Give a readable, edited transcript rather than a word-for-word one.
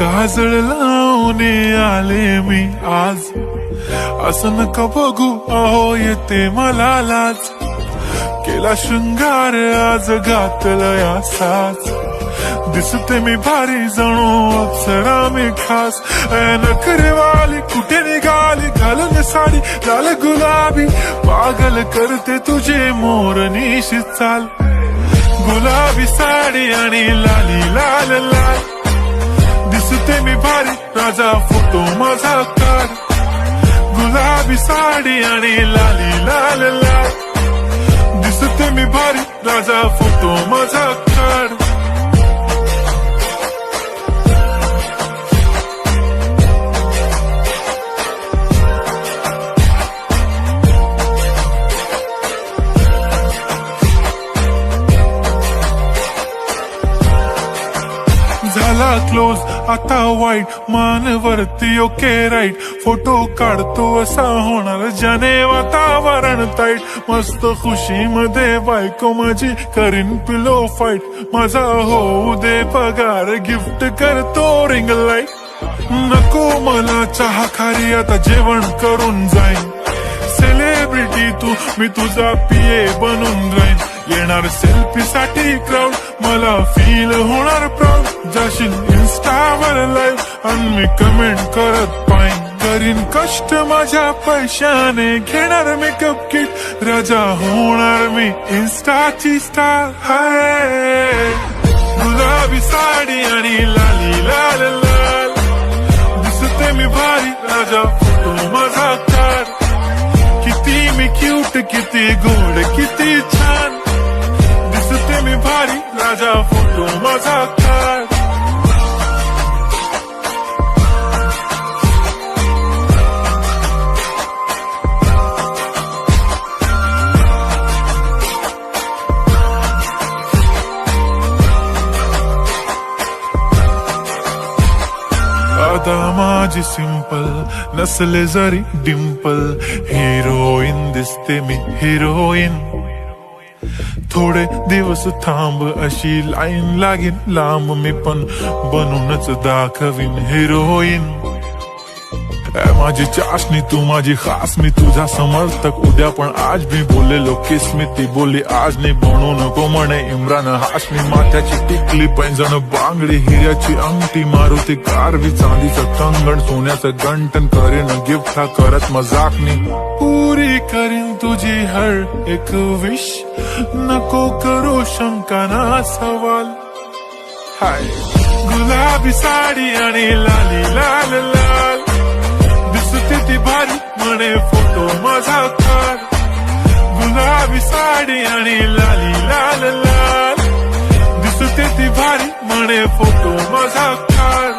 काजळ लावून आले मी आज, असं नका बघू अहो येते मला लाज. केला शृंगार आज घातलं असाच, दिसते मी भारी जणू अप्सरा मी खास. नखरेवाली कुठे निघाली घालून साडी लाल गुलाबी, पागल करते तुझे मोरनीशी चाल. गुलाबी साडी आणि लाली लाल लाल, दिसते मी भारी राजा फोटो माझा काढ. गुलाबी साडी आणि लाली लाल लाल, दिसते मी भारी राजा फोटो माझा काढ. झाला क्लोज आता वाईट, मानवरती ओके राईट. फोटो काढतो असा होणार ज्याने वातावरण ताईट. मस्त खुशी मध्ये बायको माझी करीन पिलो फाईट. माझा होऊ दे पगार गिफ्ट करतो रिंग लाईट. नको मला चहा खारी आता जेवण करून जाईन. सेलिब्रिटी तू मी तुझा पिये बनून राहीन. येणार सेल्फी साठी क्राऊड मला फील होणार प्राऊड. जाशील इन्स्टावर लाईव्ह आणि मी कमेंट करत पाईन. करीन कष्ट माझ्या पैशाने घेणार मेकअप किट. राजा होणार मी इन्स्टाची स्टार. हाय गुलाबी साडी आणि लाली लाल लाल, दिसते मी भारी राजा फोटो माझा काढ. किती मी क्यूट किती गोड किती छान, दिसते मी भारी राजा फोटो माझा काढ. आता माझी सिंपल नसले जरी डिंपल, हिरोईन दिसते मी हिरोईन. थोडे दिवस थांब अशी लाईन लागेल लांब, मी पण बनूनच दाखवीन हिरोईन. माझी चाशनी तू माझी खास, मी तुझा समर्थक उद्या पण आज मी बोलेलो किस मी. ती बोली आज नाही बनू नको म्हणे इम्रान हाशमी. माथ्याची टिकली पैंजण बांगडी हिऱ्याची अंगठी, मारुती कारवी चांदीचं कंगण सोन्याचं गंटन. करीन गिफ्ट हा करत मजाकनी, पुरी करीन तुझी हर एक विश. नको करू शंका ना सवाल. हाय गुलाबी साडी आणि लाली लाल लाल, दिसते ती भारी म्हणे फोटो माझा काढ. गुलाबी साडी आणि लाली लाल लाल, दिसते ती भारी म्हणे फोटो माझा काढ.